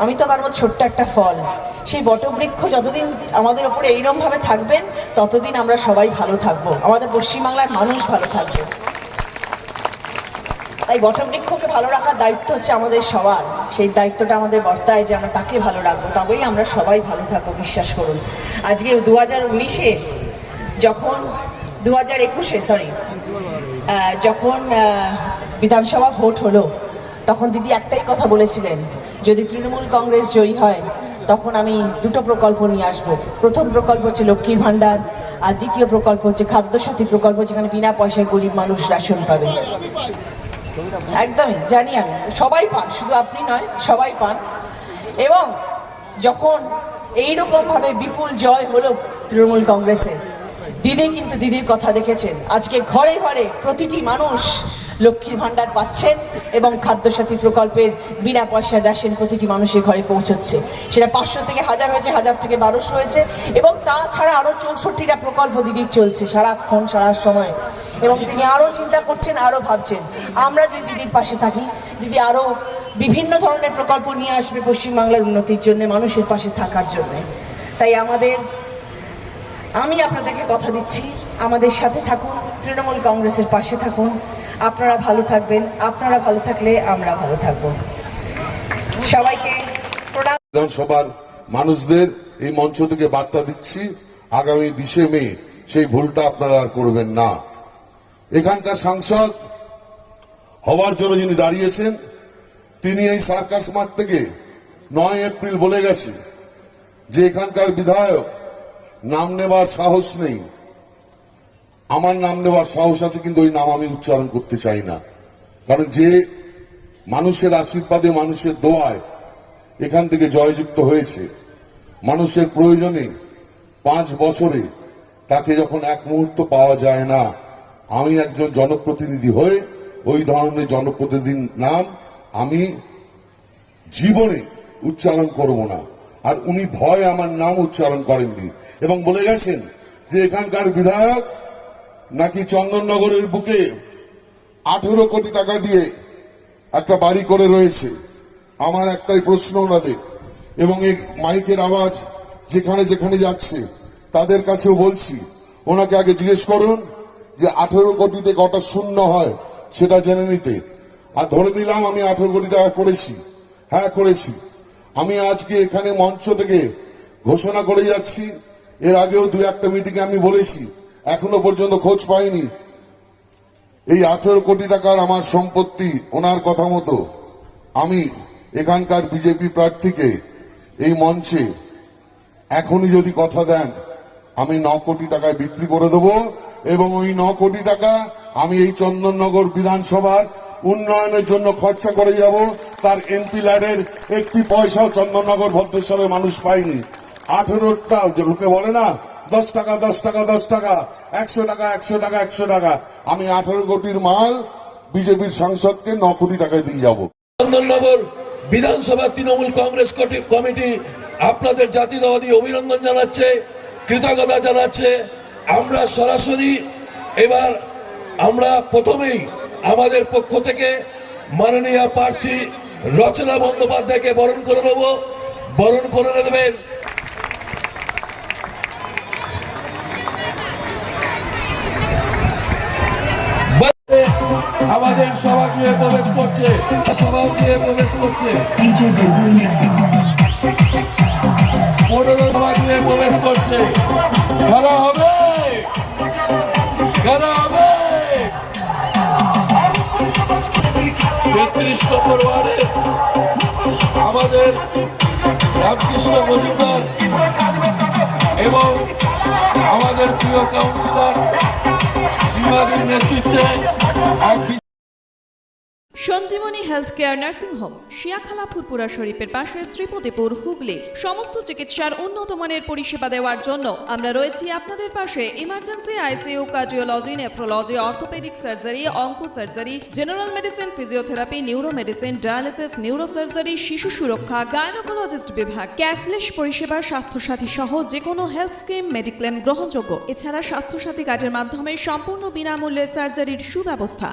আমি তো তার মধ্যে ছোট্ট একটা ফল। সেই বটবৃক্ষ যতদিন আমাদের ওপরে এইরকমভাবে থাকবেন ততদিন আমরা সবাই ভালো থাকবো, আমাদের পশ্চিমবাংলার মানুষ ভালো থাকবে। তাই বটবৃক্ষকে ভালো রাখার দায়িত্ব হচ্ছে আমাদের সবার। সেই দায়িত্বটা আমাদের বর্তায় যে আমরা তাকে ভালো রাখবো, তবেই আমরা সবাই ভালো থাকবো, বিশ্বাস করুন। আজকে 2019-এ যখন 2021-এ যখন বিধানসভা ভোট হলো, তখন দিদি একটাই কথা বলেছিলেন, যদি তৃণমূল কংগ্রেস জয়ী হয় তখন আমি দুটো প্রকল্প নিয়ে আসবো। প্রথম প্রকল্প হচ্ছে লক্ষ্মীর ভাণ্ডার, আর দ্বিতীয় প্রকল্প হচ্ছে খাদ্যসাথী প্রকল্প, যেখানে বিনা পয়সায় গরিব মানুষ রেশন পাবে। একদমই জানি আমি, সবাই পান, শুধু আপনি নয়, সবাই পান। এবং যখন এইরকমভাবে বিপুল জয় হলো তৃণমূল কংগ্রেসের, দিদি কিন্তু দিদির কথা রেখেছেন। আজকে ঘরে ঘরে প্রতিটি মানুষ লক্ষ্মীর ভাণ্ডার পাচ্ছেন এবং খাদ্যসাথী প্রকল্পের বিনা পয়সার রেশন প্রতিটি মানুষের ঘরে পৌঁছচ্ছে। সেটা 500 থেকে 1000 হয়েছে, 1000 থেকে 1200 হয়েছে, এবং তাছাড়া আরও 64টা প্রকল্প দিদির চলছে সারাক্ষণ, সারা সময়। এবং তিনি আরও চিন্তা করছেন, আরও ভাবছেন আমরা যদি দিদির পাশে থাকি, দিদি আরও বিভিন্ন ধরনের প্রকল্প নিয়ে আসবে পশ্চিমবাংলার উন্নতির জন্য, মানুষের পাশে থাকার জন্য। তাই আমি আপনাদেরকে কথা দিচ্ছি, আমাদের সাথে থাকুন, তৃণমূল কংগ্রেসের পাশে থাকুন। আপনারা ভালো থাকবেন, আপনারা ভালো থাকলে আমরা ভালো থাকব। সবাইকে প্রণাম। বিধানসভার মানুষদের এই মঞ্চ থেকে বার্তা দিচ্ছি, আগামী 20 মে সেই ভুলটা আপনারা আর করবেন না। এখানকার সাংসদ হওয়ার জন্য যিনি দাঁড়িয়েছেন, তিনি এই সার্কাস মাঠ থেকে 9 এপ্রিল বলে গেছে যে এখানকার বিধায়ক নাম নেবার সাহস নেই। আমার নাম নেবার সাহস আছে, কিন্তু ওই নাম আমি উচ্চারণ করতে চাই না। কারণ যে মানুষের আশীর্বাদে, মানুষের দোয়ায় এখান থেকে জয়যুক্ত হয়েছে, মানুষের প্রয়োজনে 5 বছরে তাকে যখন এক মুহূর্ত পাওয়া যায় না, আমি একজন জনপ্রতিনিধি হয়ে ওই ধরনের জনপ্রতিনিধির নাম আমি জীবনে উচ্চারণ করব না। আর উনি ভয় আমার নাম উচ্চারণ করেননি এবং বলে গেছেন যে এখানকার বিধায়ক নাকি চন্দননগরের বুকে 18 কোটি টাকা দিয়ে একটা বাড়ি করে রয়েছে। আমার একটাই প্রশ্ন ওনাদের, এবং এই মাইকের আওয়াজ যেখানে যেখানে যাচ্ছে তাদের কাছেও বলছি, ওনাকে আগে জিজ্ঞেস করুন যে 18 কোটিতে কটা শূন্য হয় সেটা জেনে নিতে। আর ধরে নিলাম আমি 18 কোটি টাকা করেছি, হ্যাঁ করেছি। আমি আজকে এখানে মঞ্চ থেকে ঘোষণা করে যাচ্ছি, এর আগেও 2-1টা মিটিংয়ে আমি বলেছি, এখনো পর্যন্ত খোঁজ পাইনি। এই 18 কোটি টাকার আমার সম্পত্তি, ওনার কথা মতো আমি এখানকার বিজেপি প্রার্থীকে এই মঞ্চে এখনই যদি কথা দেন, আমি 9 কোটি টাকায় বিক্রি করে দেবো, এবং ওই 9 কোটি টাকা আমি এই চন্দননগর বিধানসভার উন্নয়নের জন্য খরচা করে যাব। তার এমপি ল্যাডের একটি পয়সাও চন্দননগর ভদ্রেশ্বরের মানুষ পায়নি। 18টা যে লোকে বলে না 10 টাকা 10 টাকা 10 টাকা, 100 টাকা 100 টাকা 100 টাকা, আমি 18 কোটির মাল বিজেপির সাংসদকে 9 কোটি টাকায় দিয়ে যাব। চন্দননগর বিধানসভা তৃণমূল কংগ্রেস কমিটি আপনাদের জাতীয়তাবাদী অভিনন্দন জানাচ্ছে, কৃতজ্ঞতা জানাচ্ছে। আমরা সরাসরি এবার আমরা প্রথমেই আমাদের পক্ষ থেকে মাননীয় প্রার্থী রচনা বন্দ্যোপাধ্যায়কে বরণ করে নেব। বরণ করে নেবেন আমাদের সভাগৃহে প্রবেশ করছে, সভাগৃহে প্রবেশ করছে, 15 সভাগৃহে প্রবেশ করছে। খেলা হবে, খেলা হবে। 33 নম্বর ওয়ার্ডে আমাদের রামকৃষ্ণ মজুমদার এবং আমাদের প্রিয় কাউন্সিলর শ্রীমাদির নেতৃত্বে এক Sanjeevani health care nursing home, Shiakhala Furfura শরীফের পাশে, শ্রীপতিপুর, হুগলি। সমস্ত চিকিৎসার উন্নত মানের পরিষেবা দেওয়ার জন্য আমরা রয়েছি আপনাদের পাশে। Emergency, ICU, cardiology, nephrology, orthopaedic surgery, onco surgery, general medicine, physiotherapy, neuro medicine, dialysis, neuro surgery, শিশু সুরক্ষা, গাইনোকোলজিস্ট বিভাগ, ক্যাশলেস পরিষেবা, স্বাস্থ্যসাথী সহ যে কোনো হেলথ স্কিম, মেডিক্লেম গ্রহণযোগ্য। এছাড়া স্বাস্থ্যসাথী কার্ডের মাধ্যমে সম্পূর্ণ বিনামূল্যে সার্জারির সুব্যবস্থা।